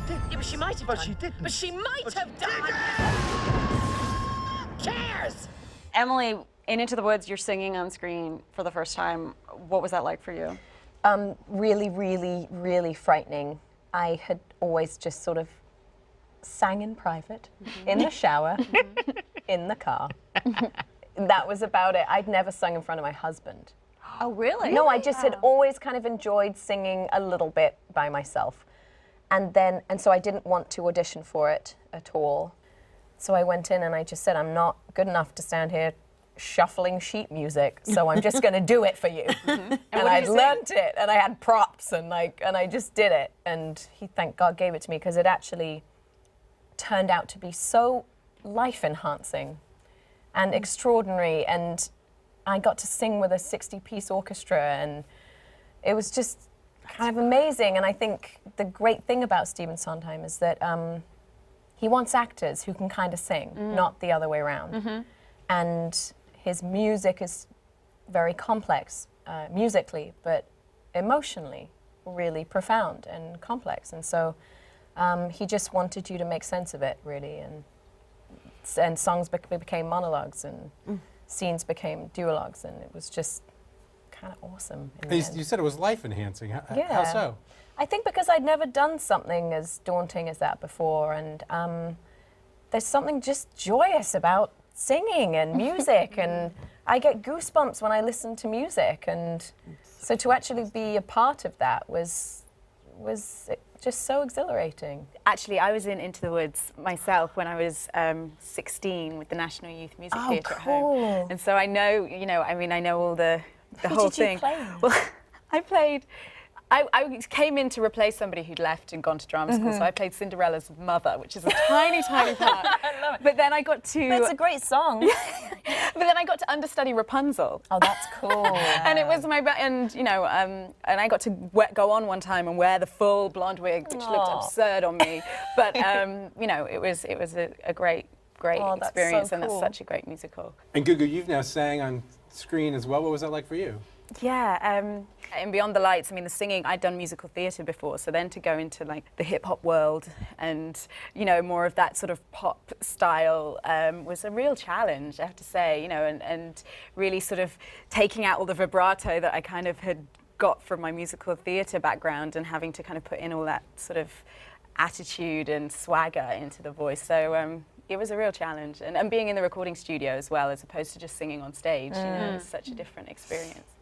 did. Yeah, but she might have But done. she didn't. But she might have done. Cares. Emily, in Into the Woods, you're singing on screen for the first time. What was that like for you? Really, really, really frightening. I had always just sort of sang in private, in the shower, in the car. That was about it. I'd never sung in front of my husband. Oh, really? No, I just had always kind of enjoyed singing a little bit by myself. And so I didn't want to audition for it at all. So I went in and I just said, I'm not good enough to stand here shuffling sheet music, so I'm just going to do it for you. And I'd learned it, and I had props, and I just did it. And he, thank God, gave it to me, because it actually turned out to be so life-enhancing and extraordinary. And I got to sing with a 60-piece orchestra, and it was just kind of amazing. And I think the great thing about Stephen Sondheim is that he wants actors who can kind of sing, not the other way around. And his music is very complex musically, but emotionally really profound and complex. And so he just wanted you to make sense of it, really. And songs became monologues, and scenes became duologues, and it was just kind of awesome. You said it was life-enhancing. How so? I think because I'd never done something as daunting as that before, and there's something just joyous about singing and music, and I get goosebumps when I listen to music, and so to actually be a part of that was just so exhilarating. Actually, I was in Into the Woods myself when I was 16 with the National Youth Music Theatre at home, and so I know, I know all the whole thing. Who did you play? Well, I came in to replace somebody who'd left and gone to drama school, so I played Cinderella's mother, which is a tiny, tiny part. I love it. But then I got to... It's a great song. But then I got to understudy Rapunzel. Oh, that's cool. And it was my... And I got to go on one time and wear the full blonde wig, which looked absurd on me. But, it was a great experience, so and that's cool. such a great musical. And Gugu, you've now sang on screen as well. What was that like for you? Yeah, and Beyond the Lights, the singing, I'd done musical theatre before, so then to go into the hip-hop world and, more of that sort of pop style was a real challenge, I have to say, and really sort of taking out all the vibrato that I kind of had got from my musical theatre background and having to kind of put in all that sort of attitude and swagger into the voice. So it was a real challenge, and being in the recording studio as well, as opposed to just singing on stage, it's such a different experience.